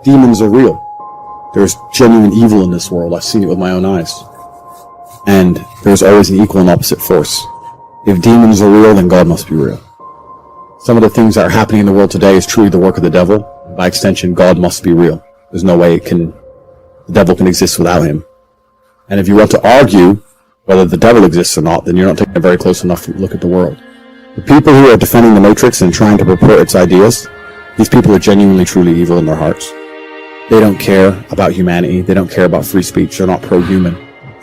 Demons are real. There's genuine evil in this world. I've seen it with my own eyes. And there's always an equal and opposite force. If demons are real, then God must be real. Some of the things that are happening in the world today is truly the work of the devil. By extension, God must be real. There's no way the devil can exist without him. And if you want to argue whether the devil exists or not, then you're not taking a very close enough look at the world. The people who are defending the Matrix and trying to purport its ideas, these people are genuinely, truly evil in their hearts. They don't care about humanity. They don't care about free speech. They're not pro-human.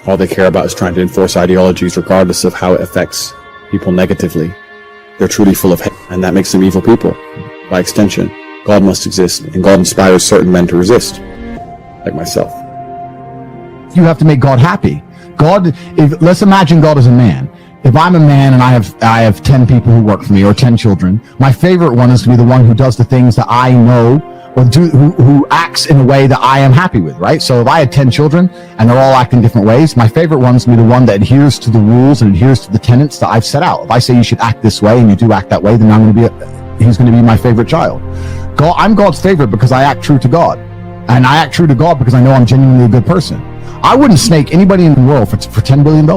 All they care about is trying to enforce ideologies regardless of how it affects people negatively. They're truly full of hate, and that makes them evil people. By extension, God must exist, and God inspires certain men to resist, like myself. You have to make God happy. Let's imagine God as a man. If I'm a man and I have 10 people who work for me, or 10 children, my favorite one is to be the one who does the things that I know, or who acts in a way that I am happy with, right? So if I had 10 children and they're all acting different ways, my favorite one's going to be the one that adheres to the rules and adheres to the tenets that I've set out. If I say you should act this way and you do act that way, then he's going to be my favorite child. I'm God's favorite because I act true to God. And I act true to God because I know I'm genuinely a good person. I wouldn't snake anybody in the world for $10 billion.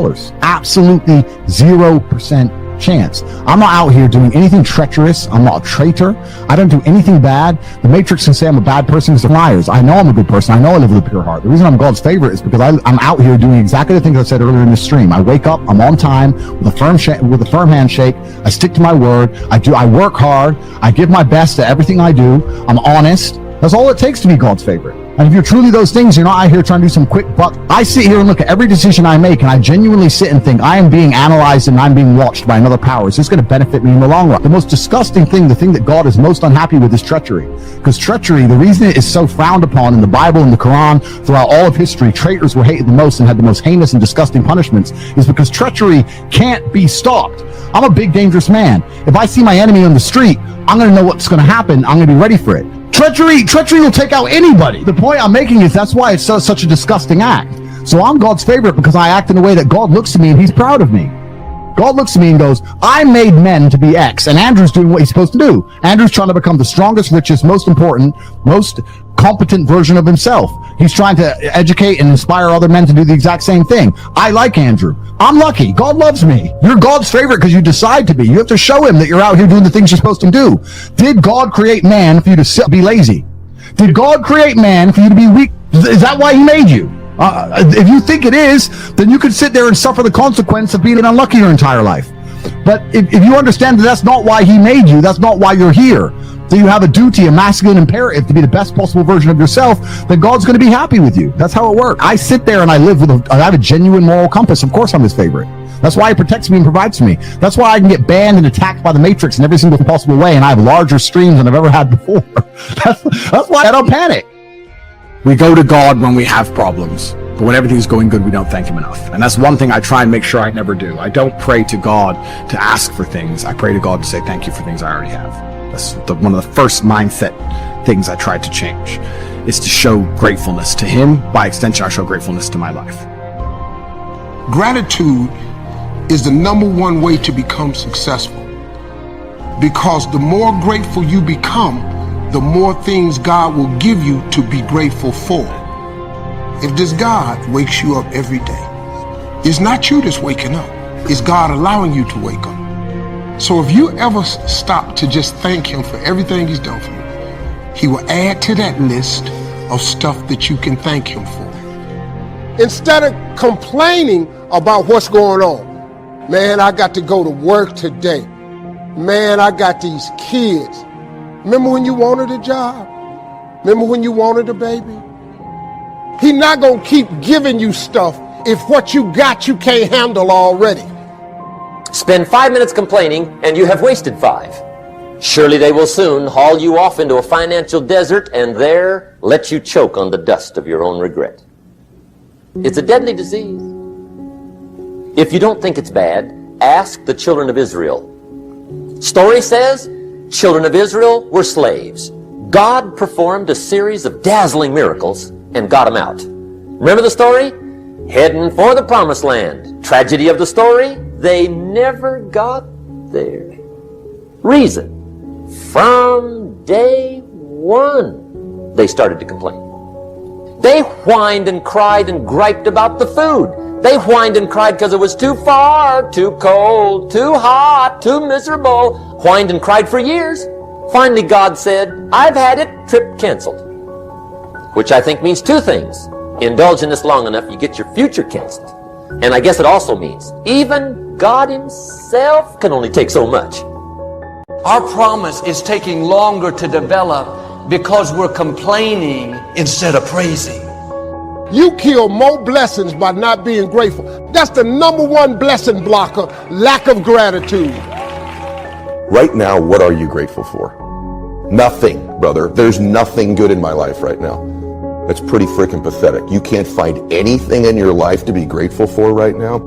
Absolutely 0% chance. I'm not out here doing anything treacherous. I'm not a traitor. I don't do anything bad. The Matrix can say I'm a bad person because they're liars. I know I'm a good person. I know I live with a pure heart. The reason I'm God's favorite is because I'm out here doing exactly the things I said earlier in this stream. I wake up, I'm on time with a firm handshake. I stick to my word. I work hard. I give my best at everything I do. I'm honest. That's all it takes to be God's favorite. And if you're truly those things, you're not out here trying to do some quick buck. I sit here and look at every decision I make, and I genuinely sit and think, I am being analyzed and I'm being watched by another power. Is this going to benefit me in the long run? The most disgusting thing, the thing that God is most unhappy with, is treachery. Because treachery, the reason it is so frowned upon in the Bible and the Quran throughout all of history, traitors were hated the most and had the most heinous and disgusting punishments, is because treachery can't be stopped. I'm a big, dangerous man. If I see my enemy on the street, I'm going to know what's going to happen. I'm going to be ready for it. Treachery will take out anybody. The point I'm making is that's why it's such a disgusting act. So I'm God's favorite because I act in a way that God looks at me and he's proud of me. God looks at me and goes, I made men to be X, and Andrew's doing what he's supposed to do. Andrew's trying to become the strongest, richest, most important, most competent version of himself. He's trying to educate and inspire other men to do the exact same thing. I like Andrew. I'm lucky. God loves me. You're God's favorite because you decide to be. You have to show him that you're out here doing the things you're supposed to do. Did God create man for you to be lazy? Did God create man for you to be weak? Is that why he made you? If you think it is, then you could sit there and suffer the consequence of being unlucky your entire life. But if you understand that that's not why he made you, that's not why you're here, that you have a duty, a masculine imperative to be the best possible version of yourself, then God's going to be happy with you. That's how it works. I sit there and I have a genuine moral compass. Of course I'm his favorite. That's why he protects me and provides for me. That's why I can get banned and attacked by the Matrix in every single possible way, and I have larger streams than I've ever had before. That's why I don't panic. We go to God when we have problems, but when everything's going good, we don't thank him enough. And that's one thing I try and make sure I never do. I don't pray to God to ask for things. I pray to God to say thank you for things I already have. That's one of the first mindset things I tried to change, is to show gratefulness to him. By extension, I show gratefulness to my life. Gratitude is the #1 way to become successful, because the more grateful you become, the more things God will give you to be grateful for. If this God wakes you up every day, it's not you that's waking up, it's God allowing you to wake up. So if you ever stop to just thank him for everything he's done for you, he will add to that list of stuff that you can thank him for. Instead of complaining about what's going on, man, I got to go to work today. Man, I got these kids. Remember when you wanted a job? Remember when you wanted a baby? He's not going to keep giving you stuff if what you got you can't handle already. Spend 5 minutes complaining and you have wasted 5. Surely they will soon haul you off into a financial desert and there let you choke on the dust of your own regret. It's a deadly disease. If you don't think it's bad, ask the children of Israel. Story says, children of Israel were slaves. God performed a series of dazzling miracles and got them out. Remember the story? Heading for the promised land. Tragedy of the story, they never got there. Reason, from day one, they started to complain. They whined and cried and griped about the food. They whined and cried because it was too far, too cold, too hot, too miserable. Whined and cried for years. Finally, God said, I've had it, trip canceled. Which I think means two things. Indulge in this long enough, you get your future canceled. And I guess it also means even God himself can only take so much. Our promise is taking longer to develop because we're complaining instead of praising. You kill more blessings by not being grateful. That's the number one blessing blocker, lack of gratitude. Right now, what are you grateful for? Nothing, brother. There's nothing good in my life right now. That's pretty freaking pathetic. You can't find anything in your life to be grateful for right now?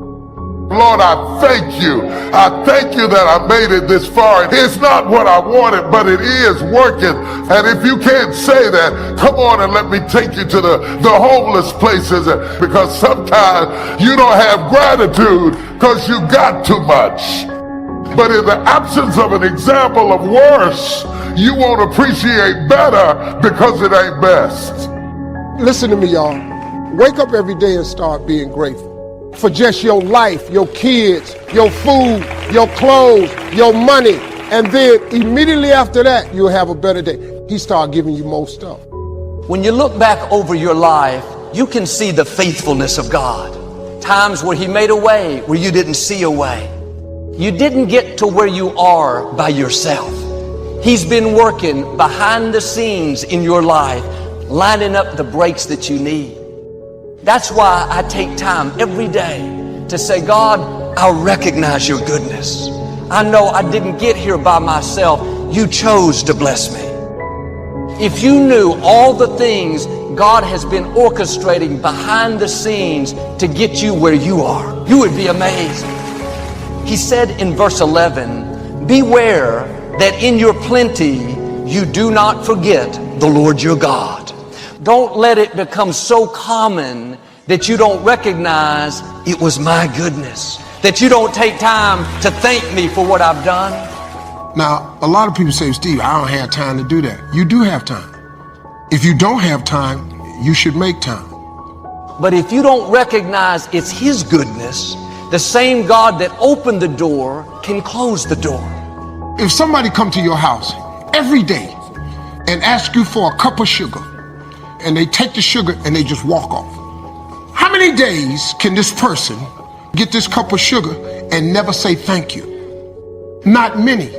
Lord, I thank you. I thank you that I made it this far. It's not what I wanted, but it is working. And if you can't say that, come on and let me take you to the homeless places, because sometimes you don't have gratitude because you got too much. But in the absence of an example of worse, you won't appreciate better because it ain't best. Listen to me, y'all. Wake up every day and start being grateful for just your life, your kids, your food, your clothes, your money. And then immediately after that, you'll have a better day. He started giving you more stuff. When you look back over your life, you can see the faithfulness of God. Times where he made a way where you didn't see a way. You didn't get to where you are by yourself. He's been working behind the scenes in your life, lining up the breaks that you need. That's why I take time every day to say, God, I recognize your goodness. I know I didn't get here by myself. You chose to bless me. If you knew all the things God has been orchestrating behind the scenes to get you where you are, you would be amazed. He said in verse 11, beware that in your plenty you do not forget the Lord your God. Don't let it become so common that you don't recognize it was my goodness, that you don't take time to thank me for what I've done. Now, a lot of people say, Steve, I don't have time to do that. You do have time. If you don't have time, you should make time. But if you don't recognize it's his goodness, the same God that opened the door can close the door. If somebody come to your house every day and ask you for a cup of sugar, and they take the sugar and they just walk off, how many days can this person get this cup of sugar and never say thank you? Not many.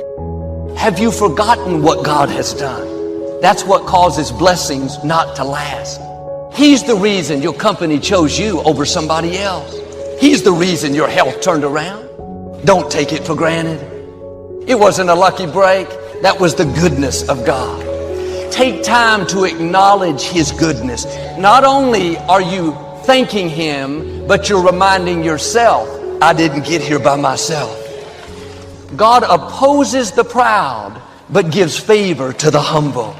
Have you forgotten what God has done? That's what causes blessings not to last. He's the reason your company chose you over somebody else. He's the reason your health turned around. Don't take it for granted. It wasn't a lucky break. That was the goodness of God. Take time to acknowledge his goodness. Not only are you thanking him, but you're reminding yourself, I didn't get here by myself. God opposes the proud, but gives favor to the humble.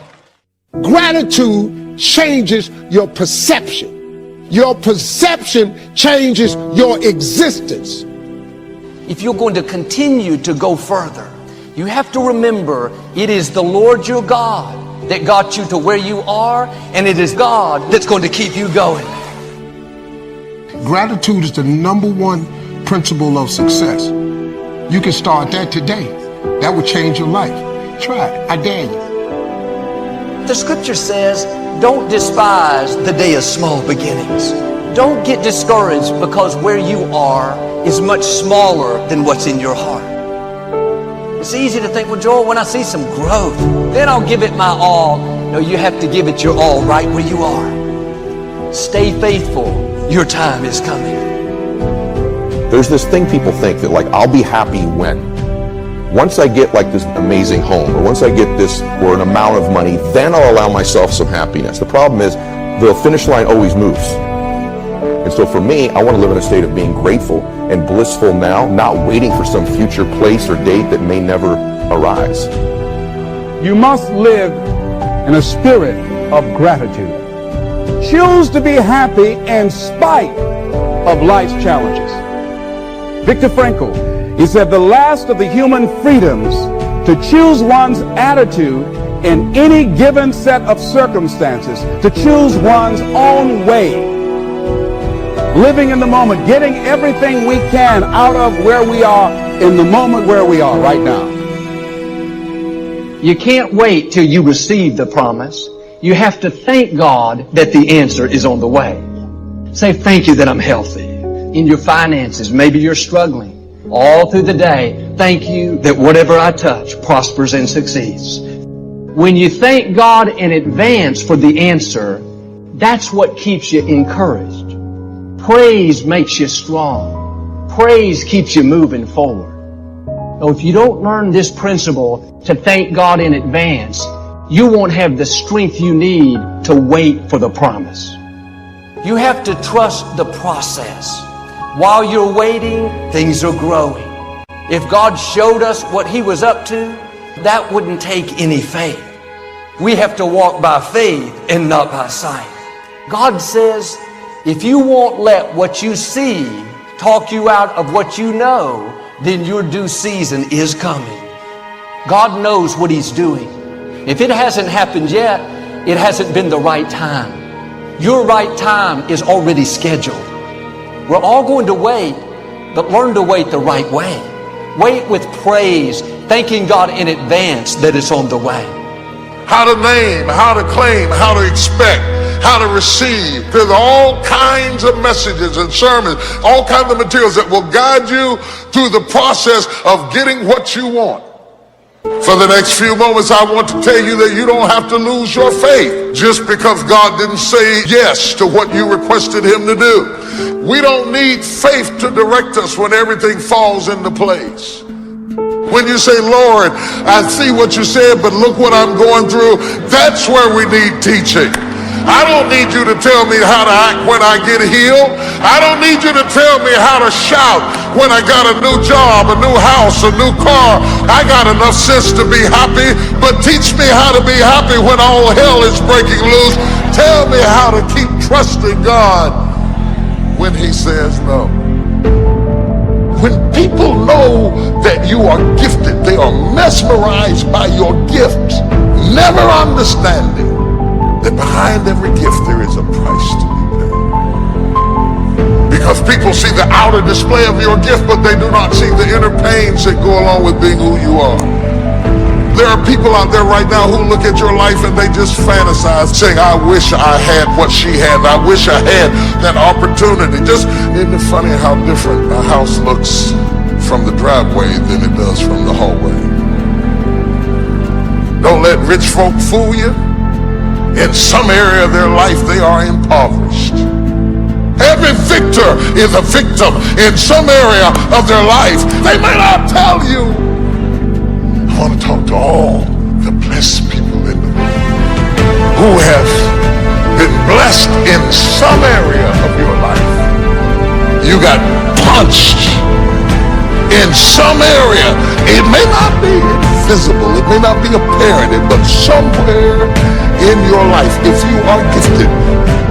Gratitude changes your perception. Your perception changes your existence. If you're going to continue to go further, you have to remember it is the Lord your God that got you to where you are, and it is God that's going to keep you going. Gratitude is the number one principle of success. You can start that today. That will change your life. Try it. I dare you. The scripture says, don't despise the day of small beginnings. Don't get discouraged because where you are is much smaller than what's in your heart. It's easy to think, well, Joel, when I see some growth, then I'll give it my all. No, you have to give it your all right where you are. Stay faithful. Your time is coming. There's this thing people think that, like, I'll be happy when. Once I get like this amazing home, or once I get this or an amount of money, then I'll allow myself some happiness. The problem is the finish line always moves. And so for me, I want to live in a state of being grateful and blissful now, not waiting for some future place or date that may never arise. You must live in a spirit of gratitude. Choose to be happy in spite of life's challenges. Viktor Frankl, he said the last of the human freedoms to choose one's attitude in any given set of circumstances to choose one's own way. Living in the moment, getting everything we can out of where we are in the moment where we are right now. You can't wait till you receive the promise. You have to thank God that the answer is on the way. Say, thank you that I'm healthy. In your finances, maybe you're struggling. All through the day, thank you that whatever I touch prospers and succeeds. When you thank God in advance for the answer, that's what keeps you encouraged. Praise makes you strong. Praise keeps you moving forward. Now, if you don't learn this principle to thank God in advance, you won't have the strength you need to wait for the promise. You have to trust the process. While you're waiting, things are growing. If God showed us what He was up to, that wouldn't take any faith. We have to walk by faith and not by sight. God says, if you won't let what you see talk you out of what you know, then your due season is coming. God knows what He's doing. If it hasn't happened yet, it hasn't been the right time. Your right time is already scheduled. We're all going to wait, but learn to wait the right way. Wait with praise, thanking God in advance that it's on the way. How to name, how to claim, how to expect, how to receive. There's all kinds of messages and sermons, all kinds of materials that will guide you through the process of getting what you want. For the next few moments, I want to tell you that you don't have to lose your faith just because God didn't say yes to what you requested Him to do. We don't need faith to direct us when everything falls into place. When you say, Lord, I see what you said, but look what I'm going through, that's where we need teaching. I don't need you to tell me how to act when I get healed. I don't need you to tell me how to shout when I got a new job, a new house, a new car. I got enough sense to be happy, but teach me how to be happy when all hell is breaking loose. Tell me how to keep trusting God when He says no. When people know that you are gifted, they are mesmerized by your gift, never understanding that behind every gift there is a price to be paid. Because people see the outer display of your gift, but they do not see the inner pains that go along with being who you are. There are people out there right now who look at your life and they just fantasize, saying, I wish I had what she had. I wish I had that opportunity. Just, isn't it funny how different a house looks from the driveway than it does from the hallway? Don't let rich folk fool you. In some area of their life, they are impoverished. Every victor is a victim in some area of their life. They may not tell you. I want to talk to all the blessed people in the room who have been blessed in some area of your life. You got punched in some area. It may not be visible, it may not be apparent, but somewhere in your life, if you are gifted,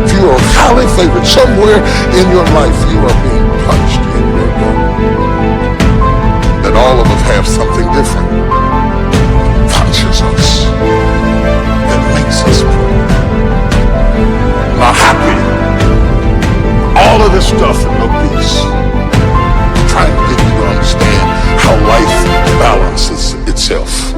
if you are highly favored, somewhere in your life you are being punched in your door. That all of us have something different. Punches us. That makes us pray. Not happy. All of this stuff and no peace. Trying to get you to understand how life balances itself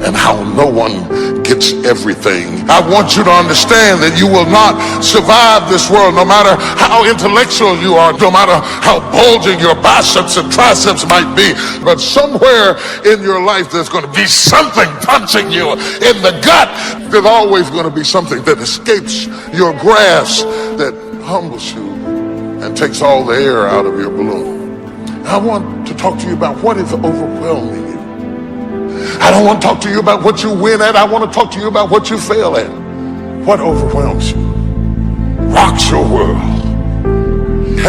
and how no one gets everything. I want you to understand that you will not survive this world no matter how intellectual you are, no matter how bulging your biceps and triceps might be, but somewhere in your life there's going to be something punching you in the gut. There's always going to be something that escapes your grasp that humbles you and takes all the air out of your balloon. I want to talk to you about what is overwhelming you. I don't want to talk to you about what you win at. I want to talk to you about what you fail at. What overwhelms you? Rocks your world.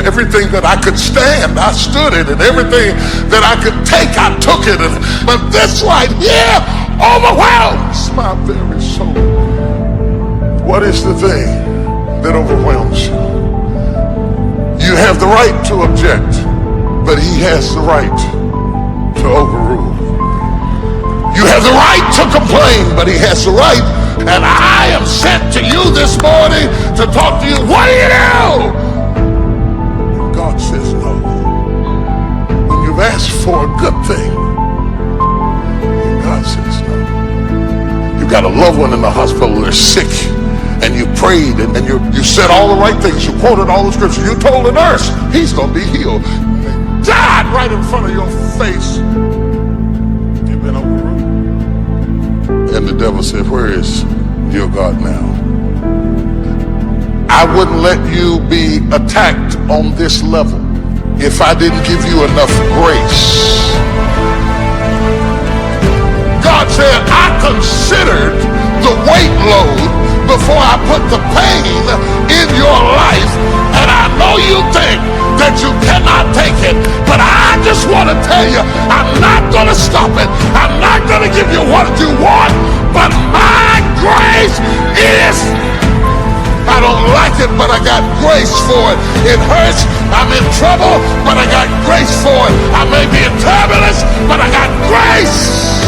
Everything that I could stand, I stood it, and everything that I could take, I took it. But this right here overwhelms my very soul. What is the thing that overwhelms you? You have the right to object, but He has the right to overrule. You have the right to complain, but he has the right. And I am sent to you this morning to talk to you. What do you do? And God says no. When you've asked for a good thing, God says no. You got a loved one in the hospital, they're sick, and you prayed and you said all the right things. You quoted all the scriptures. You told the nurse he's going to be healed. They died right in front of your face. You've been overruled. And the devil said, where is your God now? I wouldn't let you be attacked on this level if I didn't give you enough grace. God said, I considered the weight load before I put the pain in your life. And I know you think that you cannot take it, but I just want to tell you, I'm not going to stop it. I'm not going to give you what you want, but my grace is, I don't like it, but I got grace for it. It hurts, I'm in trouble, but I got grace for it. I may be in turbulence, but I got grace.